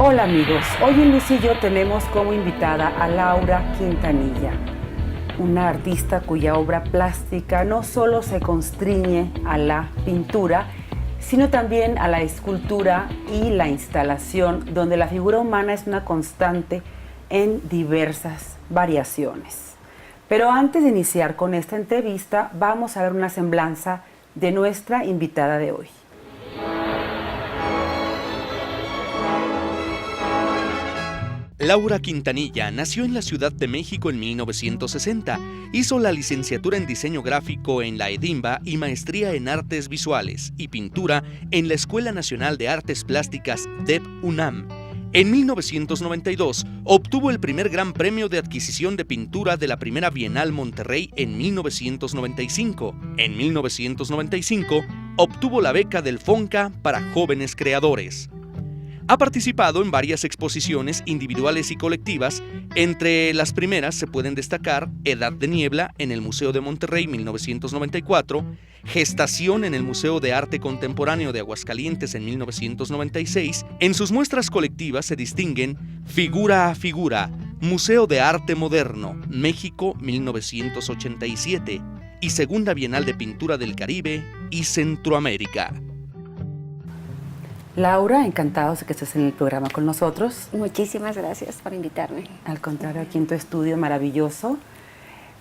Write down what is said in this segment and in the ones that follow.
Hola amigos, hoy en Luz y yo tenemos como invitada a Laura Quintanilla, una artista cuya obra plástica no solo se constriñe a la pintura, sino también a la escultura y la instalación, donde la figura humana es una constante en diversas variaciones. Pero antes de iniciar con esta entrevista, vamos a ver una semblanza de nuestra invitada de hoy. Laura Quintanilla nació en la Ciudad de México en 1960. Hizo la licenciatura en diseño gráfico en la EDIMBA y maestría en artes visuales y pintura en la Escuela Nacional de Artes Plásticas DEP UNAM. En 1992 obtuvo el primer Gran Premio de Adquisición de Pintura de la Primera Bienal Monterrey en 1995. En 1995 obtuvo la beca del FONCA para jóvenes creadores. Ha participado en varias exposiciones individuales y colectivas. Entre las primeras se pueden destacar Edad de Niebla en el Museo de Monterrey 1994, Gestación en el Museo de Arte Contemporáneo de Aguascalientes en 1996. En sus muestras colectivas se distinguen Figura a Figura, Museo de Arte Moderno, México 1987 y Segunda Bienal de Pintura del Caribe y Centroamérica. Laura, encantados de que estés en el programa con nosotros. Muchísimas gracias por invitarme. Al contrario, aquí en tu estudio maravilloso.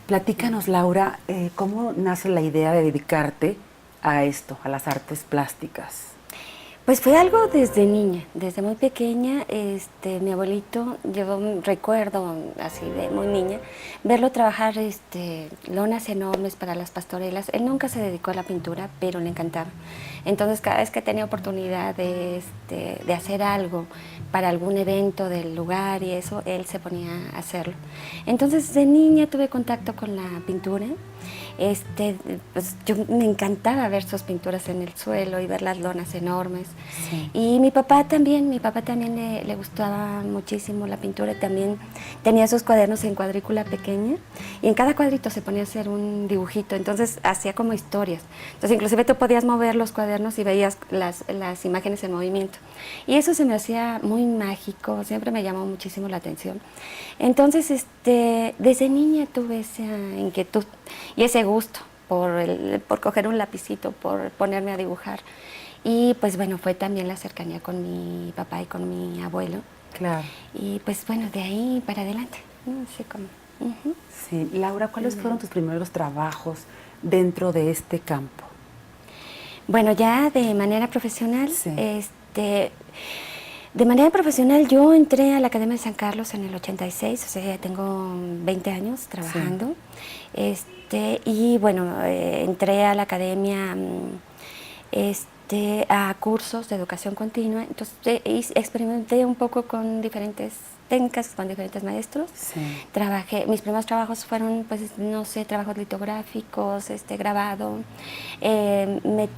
Platícanos, Laura, ¿cómo nace la idea de dedicarte a esto, a las artes plásticas? Pues fue algo desde niña, desde muy pequeña. Mi abuelito, yo recuerdo así de muy niña, verlo trabajar lonas enormes para las pastorelas. Él nunca se dedicó a la pintura, pero le encantaba. Entonces cada vez que tenía oportunidad de hacer algo para algún evento del lugar y eso, él se ponía a hacerlo. Entonces de niña tuve contacto con la pintura. Pues yo me encantaba ver sus pinturas en el suelo y ver las lonas enormes. Sí. Y mi papá también le gustaba muchísimo la pintura. También tenía sus cuadernos en cuadrícula pequeña y en cada cuadrito se ponía a hacer un dibujito. Entonces hacía como historias. Entonces inclusive tú podías mover los cuadernos y veías las imágenes en movimiento. Y eso se me hacía muy mágico, siempre me llamó muchísimo la atención. Entonces desde niña tuve esa inquietud y ese gusto por coger un lapicito, por ponerme a dibujar. Y pues bueno, fue también la cercanía con mi papá y con mi abuelo. Claro. Y pues bueno, de ahí para adelante, no sé cómo. Sí, Laura, ¿cuáles fueron tus primeros trabajos dentro de este campo? Bueno, ya de manera profesional, sí. De manera profesional yo entré a la Academia de San Carlos en el 86, o sea, ya tengo 20 años trabajando. Sí. Y bueno, entré a la academia a cursos de educación continua, entonces experimenté un poco con diferentes técnicas, con diferentes maestros. Sí. Mis primeros trabajos fueron, pues, no sé, trabajos litográficos, grabado. Me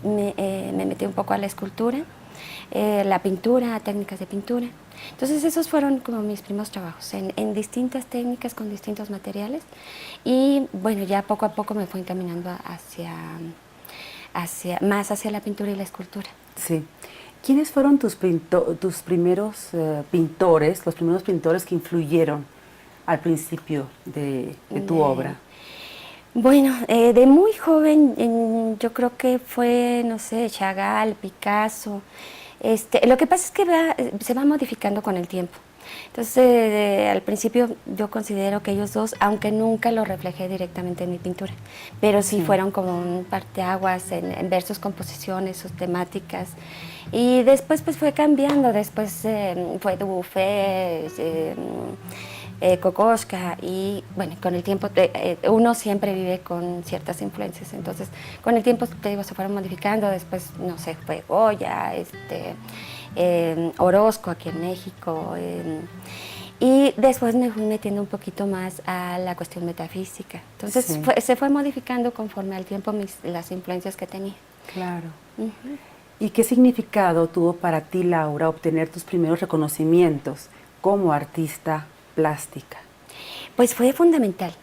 metí un poco a la escultura, la pintura, técnicas de pintura. Entonces esos fueron como mis primeros trabajos, en distintas técnicas, con distintos materiales. Y bueno, ya poco a poco me fui encaminando más hacia la pintura y la escultura. Sí. ¿Quiénes fueron tus primeros pintores, los primeros pintores que influyeron al principio de tu obra? Bueno, de muy joven, yo creo que fue, no sé, Chagall, Picasso. Lo que pasa es que se va modificando con el tiempo. Entonces, al principio yo considero que ellos dos, aunque nunca lo reflejé directamente en mi pintura, pero sí fueron como un parteaguas en ver sus composiciones, sus temáticas. Y después pues fue cambiando, después fue Dubuffet, Kokoschka, y bueno, con el tiempo uno siempre vive con ciertas influencias, entonces con el tiempo, te digo, se fueron modificando. Después, no sé, fue Goya, Orozco aquí en México, y después me fui metiendo un poquito más a la cuestión metafísica. Entonces sí, se fue modificando conforme al tiempo las influencias que tenía. Claro. ¿Y qué significado tuvo para ti, Laura, obtener tus primeros reconocimientos como artista plástica? Pues fue fundamental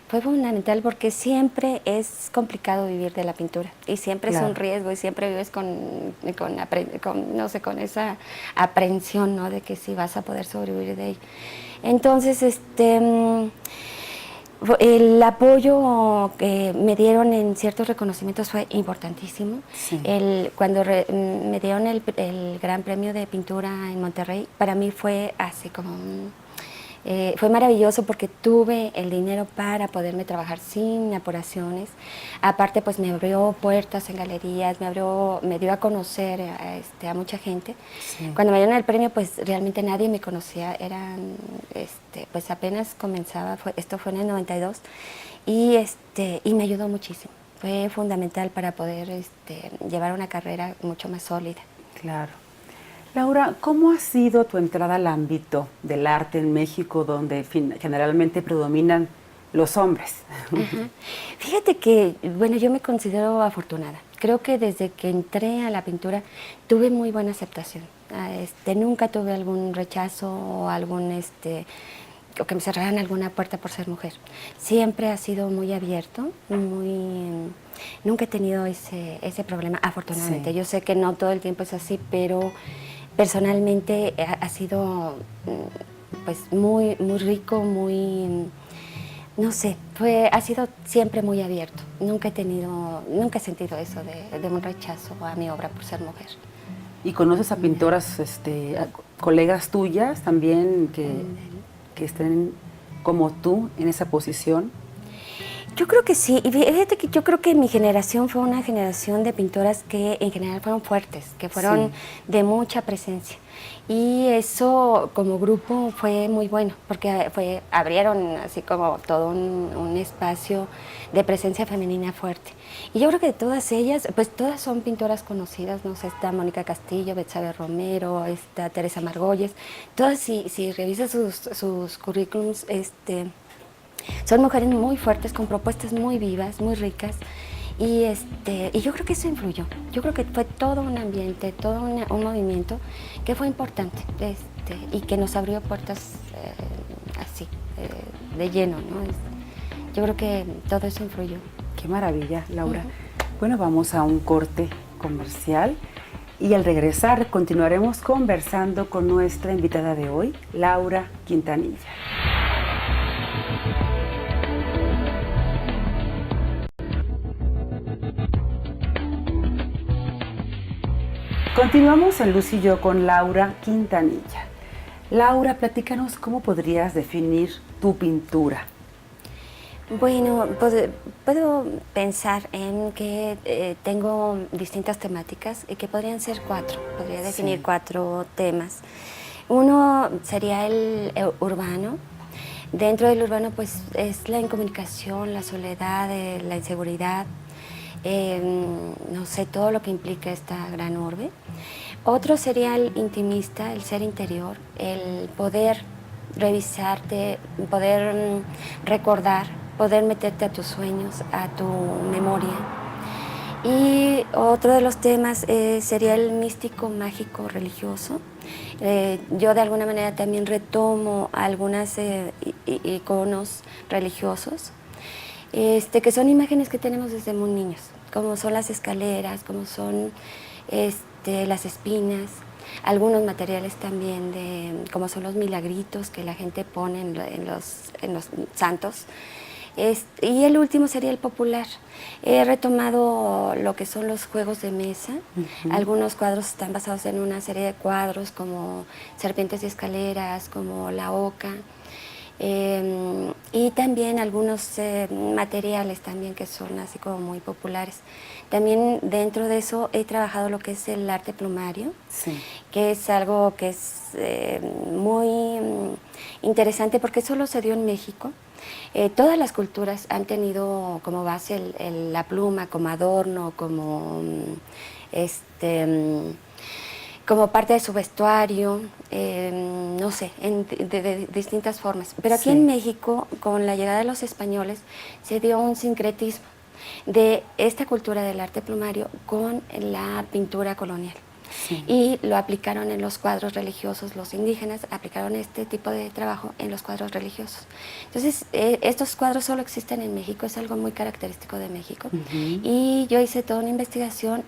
porque siempre es complicado vivir de la pintura y siempre es un riesgo y siempre vives no sé, con esa aprensión, ¿no? De que sí vas a poder sobrevivir de ello. Entonces, el apoyo que me dieron en ciertos reconocimientos fue importantísimo. Sí. Cuando me dieron el Gran Premio de Pintura en Monterrey, para mí fue así como fue maravilloso porque tuve el dinero para poderme trabajar sin apuraciones. Aparte, pues me abrió puertas en galerías, me dio a conocer a mucha gente. Sí. Cuando me dieron el premio, pues realmente nadie me conocía. Pues apenas comenzaba, esto fue en el 92, y me ayudó muchísimo. Fue fundamental para poder llevar una carrera mucho más sólida. Claro. Laura, ¿cómo ha sido tu entrada al ámbito del arte en México, donde generalmente predominan los hombres? Ajá. Fíjate que, bueno, yo me considero afortunada. Creo que desde que entré a la pintura tuve muy buena aceptación. Nunca tuve algún rechazo o o que me cerraran alguna puerta por ser mujer. Siempre ha sido muy abierto, nunca he tenido ese problema, afortunadamente. Sí. Yo sé que no todo el tiempo es así, pero personalmente ha sido pues muy rico, no sé, ha sido siempre muy abierto. Nunca he sentido eso de un rechazo a mi obra por ser mujer. ¿Y conoces a pintoras, a colegas tuyas también que estén como tú en esa posición? Yo creo que sí, y fíjate que yo creo que mi generación fue una generación de pintoras que en general fueron fuertes, que fueron de mucha presencia. Y eso como grupo fue muy bueno, porque abrieron así como todo un espacio de presencia femenina fuerte. Y yo creo que todas ellas, pues todas son pintoras conocidas, no sé, está Mónica Castillo, Betsabe Romero, está Teresa Margolles, todas si revisas sus currículums, son mujeres muy fuertes, con propuestas muy vivas, muy ricas, y yo creo que eso influyó. Yo creo que fue todo un ambiente, todo un movimiento que fue importante, y que nos abrió puertas así, de lleno, ¿no? Yo creo que todo eso influyó. Qué maravilla, Laura. Bueno, vamos a un corte comercial y al regresar continuaremos conversando con nuestra invitada de hoy, Laura Quintanilla. Continuamos en Luz y yo con Laura Quintanilla. Laura, platícanos cómo podrías definir tu pintura. Bueno, puedo pensar en que tengo distintas temáticas y que podrían ser 4. Podría definir 4 temas. Uno sería el urbano. Dentro del urbano, pues, es la incomunicación, la soledad, la inseguridad. No sé, todo lo que implica esta gran urbe. Otro sería el intimista, el ser interior, el poder revisarte, poder recordar, poder meterte a tus sueños, a tu memoria. Y otro de los temas sería el místico, mágico, religioso. Yo de alguna manera también retomo algunos iconos religiosos, que son imágenes que tenemos desde muy niños, como son las escaleras, como son las espinas, algunos materiales también como son los milagritos que la gente pone en los santos. Y el último sería el popular. He retomado lo que son los juegos de mesa. Algunos cuadros están basados en una serie de cuadros como Serpientes y Escaleras, como La Oca. Y también algunos materiales también que son así como muy populares. También dentro de eso he trabajado lo que es el arte plumario, que es algo que es muy interesante porque solo se dio en México. Todas las culturas han tenido como base la pluma, como adorno, como como parte de su vestuario, no sé, de distintas formas. Pero aquí en México, con la llegada de los españoles, se dio un sincretismo de esta cultura del arte plumario con la pintura colonial. Sí. y lo aplicaron en los cuadros religiosos. Los indígenas aplicaron este tipo de trabajo en los cuadros religiosos. Entonces, estos cuadros solo existen en México, es algo muy característico de México. Y yo hice toda una investigación,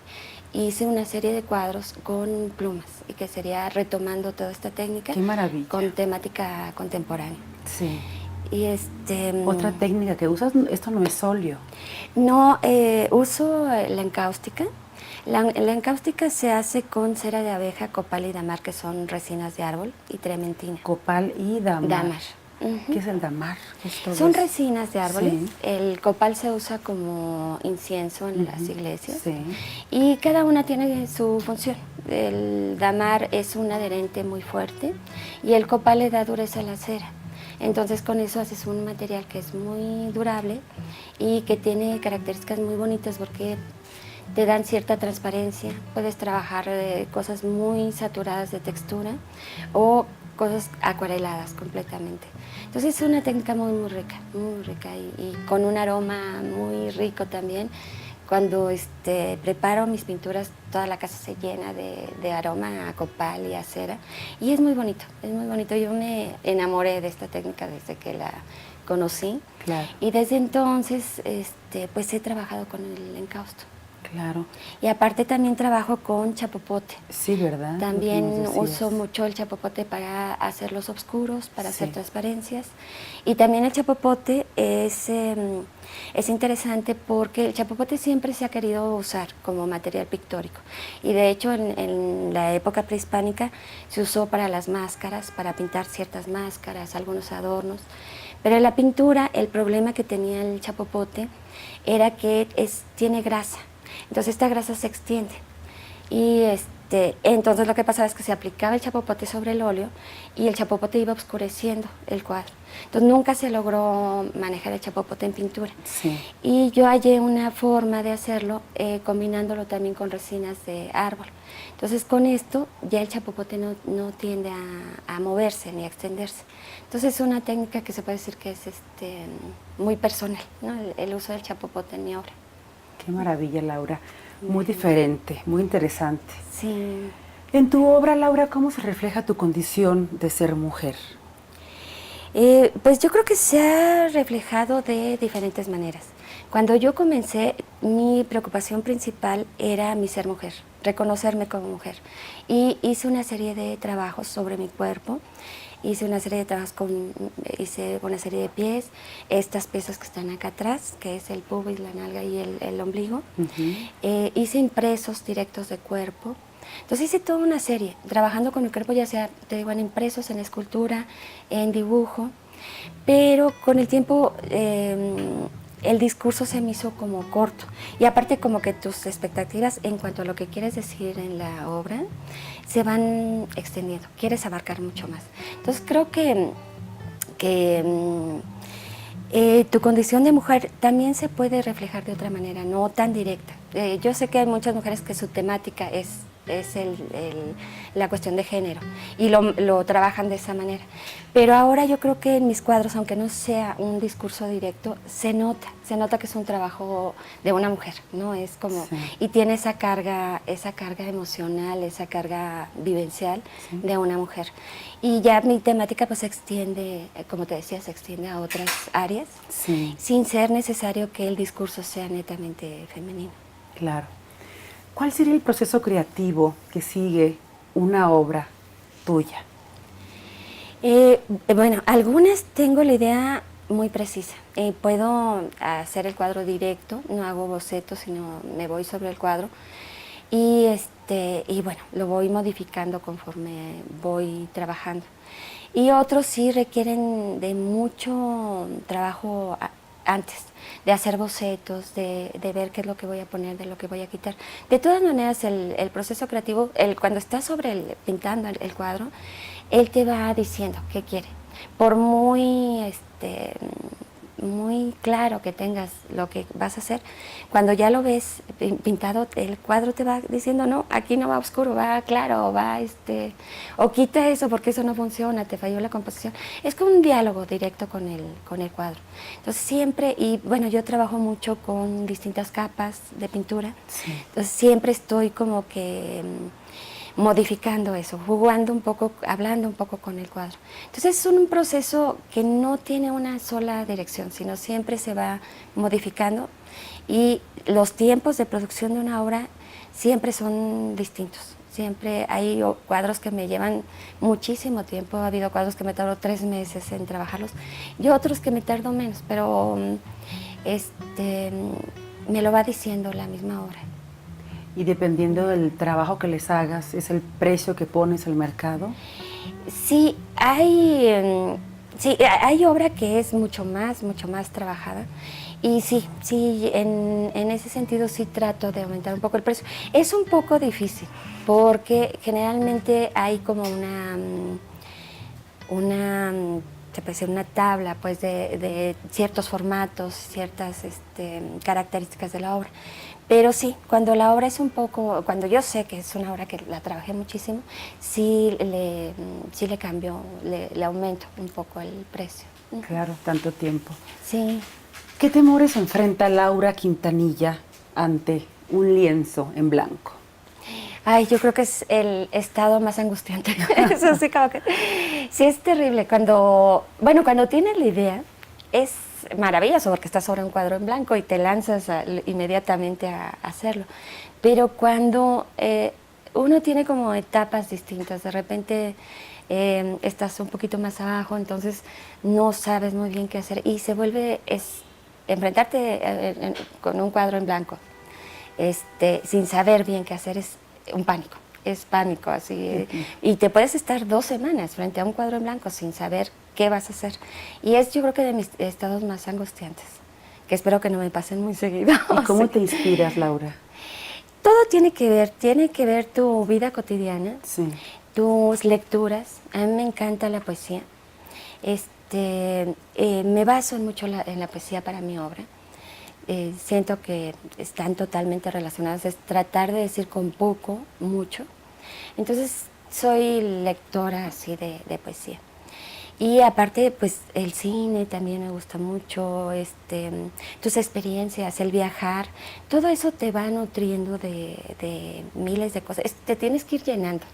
hice una serie de cuadros con plumas, y que sería retomando toda esta técnica. ¡Qué maravilla! Con temática contemporánea. Sí. Y Otra técnica que usas, esto no es óleo. No, uso la encáustica. La encáustica se hace con cera de abeja, copal y damar, que son resinas de árbol, y trementina. Copal y damar. Damar. ¿Qué es el damar? ¿Qué es todo Son eso? resinas de árboles. Sí. El copal se usa como incienso en las iglesias. Sí. Y cada una tiene su función. El damar es un adherente muy fuerte y el copal le da dureza a la cera. Entonces con eso haces un material que es muy durable y que tiene características muy bonitas porque te dan cierta transparencia. Puedes trabajar cosas muy saturadas de textura o cosas acuareladas completamente. Entonces es una técnica muy rica y con un aroma muy rico también. Cuando preparo mis pinturas, toda la casa se llena de aroma a copal y a cera. Y es muy bonito, es muy bonito. Yo me enamoré de esta técnica desde que la conocí. Claro. Y desde entonces, pues he trabajado con el encausto. Claro. Y aparte también trabajo con chapopote. Sí, ¿verdad? También uso mucho el chapopote para hacer los oscuros, para hacer transparencias. Y también el chapopote es interesante porque el chapopote siempre se ha querido usar como material pictórico. Y de hecho en la época prehispánica se usó para las máscaras, para pintar ciertas máscaras, algunos adornos. Pero en la pintura el problema que tenía el chapopote era que tiene grasa. Entonces esta grasa se extiende y entonces lo que pasaba es que se aplicaba el chapopote sobre el óleo y el chapopote iba oscureciendo el cuadro. Entonces nunca se logró manejar el chapopote en pintura. Sí. Y yo hallé una forma de hacerlo combinándolo también con resinas de árbol. Entonces con esto ya el chapopote no tiende a moverse ni a extenderse. Entonces es una técnica que se puede decir que es muy personal, ¿no? El uso del chapopote en mi obra. Qué maravilla, Laura. Muy diferente, muy interesante. Sí. En tu obra, Laura, ¿cómo se refleja tu condición de ser mujer? Pues yo creo que se ha reflejado de diferentes maneras. Cuando yo comencé, mi preocupación principal era mi ser mujer, reconocerme como mujer. Y hice una serie de trabajos sobre mi cuerpo. Hice una serie de trabajos hice una serie de pies, estas piezas que están acá atrás, que es el pubis, la nalga y el ombligo. Hice impresos directos de cuerpo. Entonces hice toda una serie, trabajando con el cuerpo, ya sea, te digo, en impresos, en escultura, en dibujo. Pero con el tiempo el discurso se me hizo como corto. Y aparte como que tus expectativas en cuanto a lo que quieres decir en la obra se van extendiendo, quieres abarcar mucho más. Entonces creo que tu condición de mujer también se puede reflejar de otra manera, no tan directa. Yo sé que hay muchas mujeres que su temática es la cuestión de género y lo trabajan de esa manera. Pero ahora yo creo que en mis cuadros, aunque no sea un discurso directo, se nota que es un trabajo de una mujer, ¿no? Es como, y tiene esa carga emocional, esa carga vivencial de una mujer. Y ya mi temática pues se extiende, como te decía, se extiende a otras áreas, sin ser necesario que el discurso sea netamente femenino. Claro. ¿Cuál sería el proceso creativo que sigue una obra tuya? Bueno, algunas tengo la idea muy precisa. Puedo hacer el cuadro directo, no hago bocetos, sino me voy sobre el cuadro. Y bueno, lo voy modificando conforme voy trabajando. Y otros sí requieren de mucho trabajo antes, de hacer bocetos, de ver qué es lo que voy a poner, de lo que voy a quitar. De todas maneras, el proceso creativo, cuando estás pintando el cuadro, él te va diciendo qué quiere. Por muy claro que tengas lo que vas a hacer, cuando ya lo ves pintado, el cuadro te va diciendo, no, aquí no va oscuro, va claro, o quita eso porque eso no funciona, te falló la composición. Es como un diálogo directo con el cuadro. Entonces siempre, y bueno, yo trabajo mucho con distintas capas de pintura, entonces siempre estoy como que modificando eso, jugando un poco, hablando un poco con el cuadro. Entonces es un proceso que no tiene una sola dirección, sino siempre se va modificando y los tiempos de producción de una obra siempre son distintos. Siempre hay cuadros que me llevan muchísimo tiempo, ha habido cuadros que me tardo 3 meses en trabajarlos y otros que me tardo menos, pero me lo va diciendo la misma obra. Y dependiendo del trabajo que les hagas, ¿es el precio que pones al mercado? Sí, hay obra que es mucho más trabajada. Y sí, en ese sentido sí trato de aumentar un poco el precio. Es un poco difícil porque generalmente hay como se puede decir una tabla pues de ciertos formatos, ciertas características de la obra. Pero sí, cuando la obra es cuando yo sé que es una obra que la trabajé muchísimo, sí le cambio, le aumento un poco el precio. Claro, tanto tiempo. Sí. ¿Qué temores enfrenta Laura Quintanilla ante un lienzo en blanco? Ay, yo creo que es el estado más angustiante. Eso sí, como que sí es terrible. Cuando tienes la idea, es maravilloso porque estás sobre un cuadro en blanco y te lanzas inmediatamente a hacerlo. Pero cuando uno tiene como etapas distintas, de repente estás un poquito más abajo, entonces no sabes muy bien qué hacer y se vuelve enfrentarte con un cuadro en blanco, sin saber bien qué hacer, es pánico, así, y te puedes estar 2 semanas frente a un cuadro en blanco sin saber qué vas a hacer, y es yo creo que de mis estados más angustiantes, que espero que no me pasen muy seguido. ¿Y cómo te inspiras, Laura? Todo tiene que ver tu vida cotidiana, sí, tus lecturas. A mí me encanta la poesía. Me baso mucho en la poesía para mi obra. Siento que están totalmente relacionadas, es tratar de decir con poco, mucho. Entonces, soy lectora así de poesía. Y aparte, pues, el cine también me gusta mucho, tus experiencias, el viajar, todo eso te va nutriendo de miles de cosas. Te tienes que ir llenando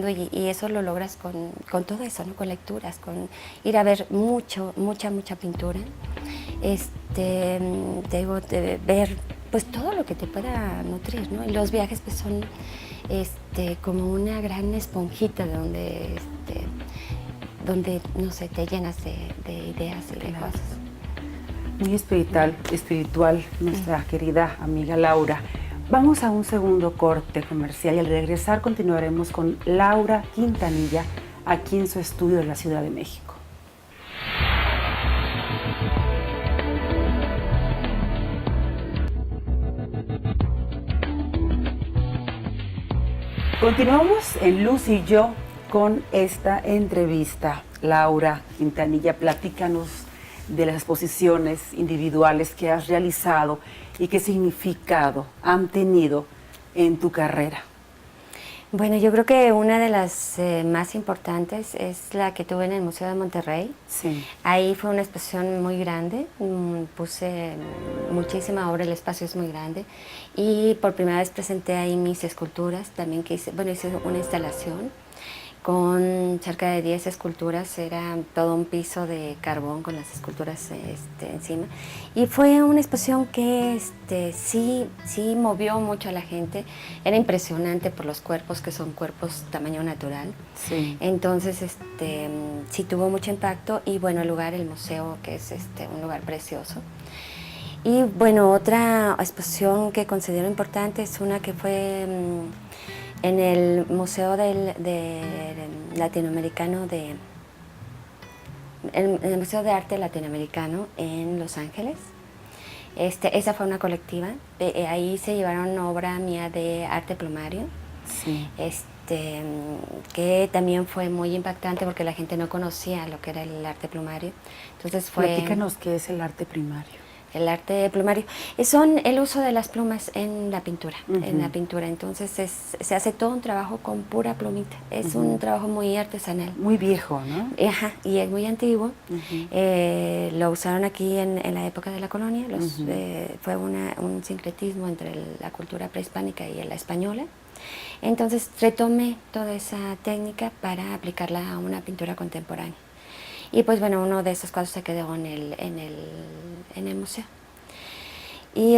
y eso lo logras con todo eso, ¿no? Con lecturas, con ir a ver mucha pintura. De ver pues todo lo que te pueda nutrir, ¿no? Y los viajes pues son como una gran esponjita donde no sé, te llenas de ideas y de cosas. Muy espiritual nuestra querida amiga Laura. Vamos a un segundo corte comercial y al regresar continuaremos con Laura Quintanilla aquí en su estudio de la Ciudad de México. Continuamos en Luz y yo con esta entrevista. Laura Quintanilla, platícanos de las exposiciones individuales que has realizado y qué significado han tenido en tu carrera. Bueno, yo creo que una de las más importantes es la que tuve en el Museo de Monterrey. Sí. Ahí fue una exposición muy grande, puse muchísima obra, el espacio es muy grande y por primera vez presenté ahí mis esculturas, también hice una instalación con cerca de 10 esculturas, era todo un piso de carbón con las esculturas encima. Y fue una exposición que sí movió mucho a la gente, era impresionante por los cuerpos, que son cuerpos tamaño natural. Sí. Entonces sí tuvo mucho impacto y bueno, el museo, que es un lugar precioso. Y bueno, otra exposición que considero importante es una que fue en el Museo Latinoamericano el Museo de Arte Latinoamericano en Los Ángeles. Esa fue una colectiva, ahí se llevaron obra mía de arte plumario, sí. Que también fue muy impactante porque la gente no conocía lo que era el arte plumario. Entonces Platícanos qué es el arte primario. El arte plumario son el uso de las plumas en la pintura, entonces se hace todo un trabajo con pura plumita, es un trabajo muy artesanal. Muy viejo, ¿no? Ajá, y es muy antiguo, lo usaron aquí en la época de la colonia, fue un sincretismo entre la cultura prehispánica y la española. Entonces retomé toda esa técnica para aplicarla a una pintura contemporánea. Y pues bueno, uno de esos cuadros se quedó en el museo. Y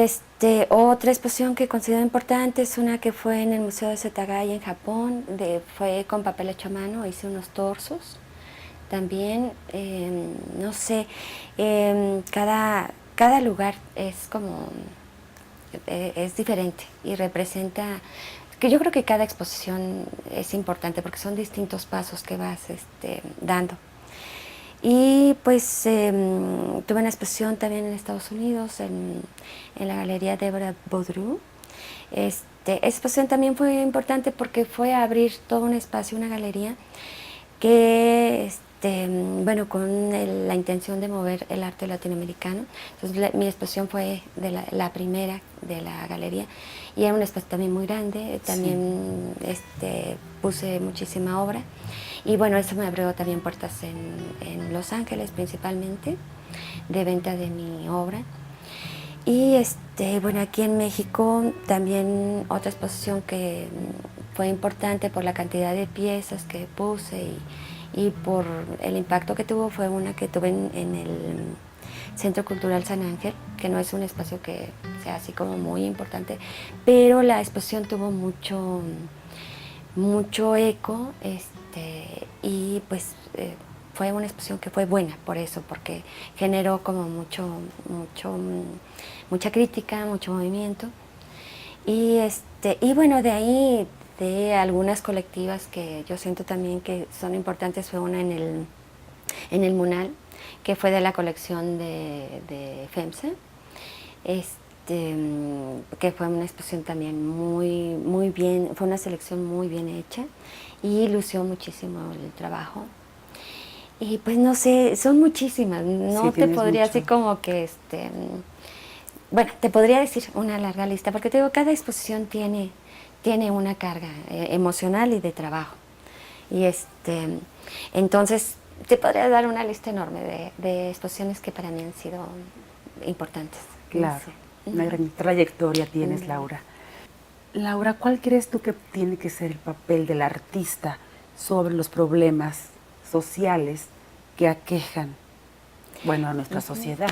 otra exposición que considero importante es una que fue en el Museo de Setagaya en Japón, fue con papel hecho a mano, hice unos torsos. También, no sé, cada lugar es como, es diferente y representa, que yo creo que cada exposición es importante porque son distintos pasos que vas dando. Y pues tuve una exposición también en Estados Unidos, en la Galería Deborah Boudreau. Esta exposición también fue importante porque fue a abrir todo un espacio, una galería, que, bueno, con la intención de mover el arte latinoamericano. Entonces mi exposición fue de la primera de la galería y era un espacio también muy grande, también puse muchísima obra. Y bueno, eso me abrió también puertas en Los Ángeles principalmente, de venta de mi obra. Y bueno, aquí en México también otra exposición que fue importante por la cantidad de piezas que puse y por el impacto que tuvo, fue una que tuve en el Centro Cultural San Ángel, que no es un espacio que sea así como muy importante, pero la exposición tuvo mucho eco, y pues fue una exposición que fue buena por eso, porque generó como mucha crítica, mucho movimiento. Y bueno, de ahí, de algunas colectivas que yo siento también que son importantes, fue una en el Munal, que fue de la colección de FEMSA, que fue una exposición también muy bien, fue una selección muy bien hecha y lució muchísimo el trabajo. Y pues no sé, son muchísimas, no te podría así como que, bueno, te podría decir una larga lista, porque te digo, cada exposición tiene una carga emocional y de trabajo. Y entonces te podría dar una lista enorme de exposiciones que para mí han sido importantes. Claro, una gran trayectoria tienes, Laura. Laura, ¿cuál crees tú que tiene que ser el papel del artista sobre los problemas sociales que aquejan, bueno, a nuestra sociedad?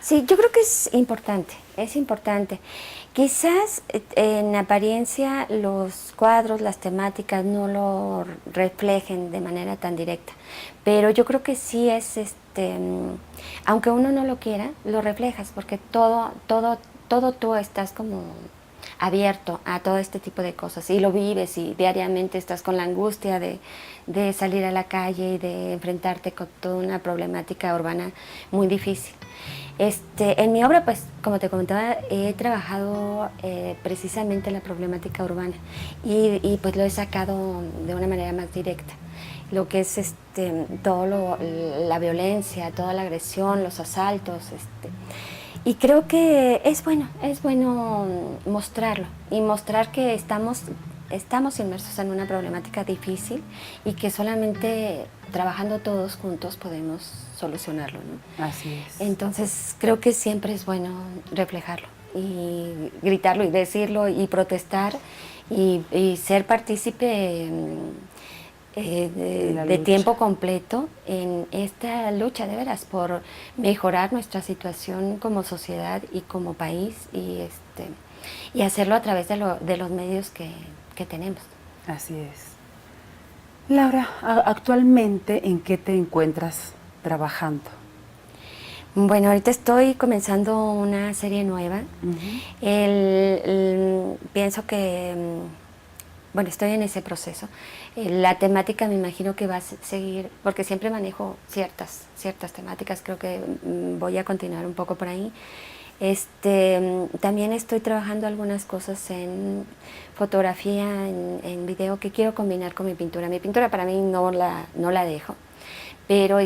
Sí, yo creo que es importante, es importante. Quizás en apariencia los cuadros, las temáticas no lo reflejen de manera tan directa, pero yo creo que sí es, aunque uno no lo quiera, lo reflejas, porque todo tú estás como abierto a todo este tipo de cosas y lo vives y diariamente estás con la angustia de salir a la calle y de enfrentarte con toda una problemática urbana muy difícil. En mi obra, pues, como te comentaba, he trabajado precisamente la problemática urbana y pues lo he sacado de una manera más directa. Lo que es la violencia, toda la agresión, los asaltos, y creo que es bueno mostrarlo y mostrar que estamos inmersos en una problemática difícil y que solamente trabajando todos juntos podemos solucionarlo, ¿no? Así es. Entonces creo que siempre es bueno reflejarlo y gritarlo y decirlo y protestar y ser partícipe de tiempo completo en esta lucha de veras por mejorar nuestra situación como sociedad y como país y hacerlo a través de los medios que tenemos. Así es. Laura, actualmente, ¿en qué te encuentras trabajando? Bueno, ahorita estoy comenzando una serie nueva. Pienso que, bueno, estoy en ese proceso. La temática me imagino que va a seguir, porque siempre manejo ciertas temáticas, creo que voy a continuar un poco por ahí. También estoy trabajando algunas cosas en fotografía, en video, que quiero combinar con mi pintura. Mi pintura para mí no la dejo, pero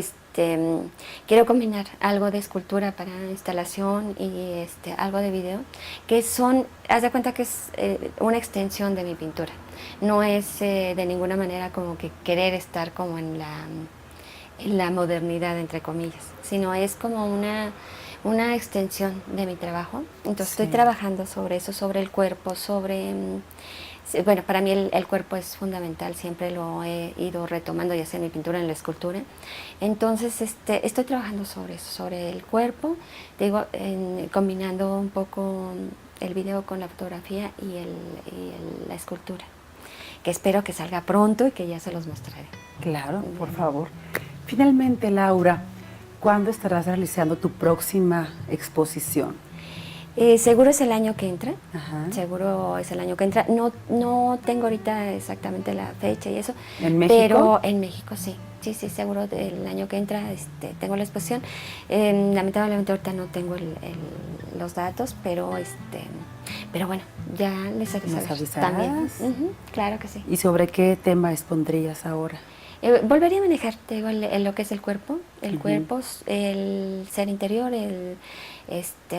quiero combinar algo de escultura para instalación y algo de video, que haz de cuenta que es una extensión de mi pintura. No es de ninguna manera como que querer estar como en la modernidad, entre comillas, sino es como una extensión de mi trabajo. Entonces Sí. estoy trabajando sobre eso, sobre el cuerpo, sobre... Bueno, para mí el cuerpo es fundamental, siempre lo he ido retomando, ya sea en mi pintura, en la escultura. Entonces estoy trabajando sobre eso, sobre el cuerpo, digo, combinando un poco el video con la fotografía y la escultura, que espero que salga pronto y que ya se los mostraré. Claro, por favor. Finalmente, Laura, ¿cuándo estarás realizando tu próxima exposición? Seguro es el año que entra, Ajá. seguro es el año que entra. No tengo ahorita exactamente la fecha y eso. ¿En México? Pero en México sí, seguro el año que entra tengo la exposición. Lamentablemente ahorita no tengo los datos, pero bueno, ya les haré ¿Nos saber avisarás? también. Claro que sí. ¿Y sobre qué tema expondrías ahora? Volvería a manejar, te digo, lo que es el cuerpo, Ujú. el ser interior,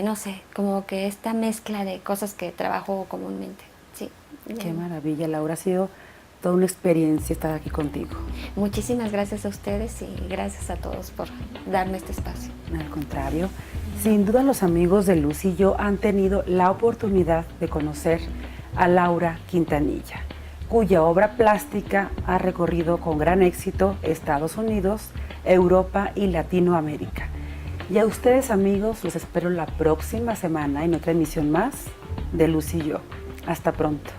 no sé, como que esta mezcla de cosas que trabajo comúnmente, sí. Qué maravilla, Laura, ha sido toda una experiencia estar aquí contigo. Muchísimas gracias a ustedes y gracias a todos por darme este espacio. Al contrario, sin duda los amigos de Luz y yo han tenido la oportunidad de conocer a Laura Quintanilla, cuya obra plástica ha recorrido con gran éxito Estados Unidos, Europa y Latinoamérica. Y a ustedes, amigos, los espero la próxima semana en otra emisión más de Luz y yo. Hasta pronto.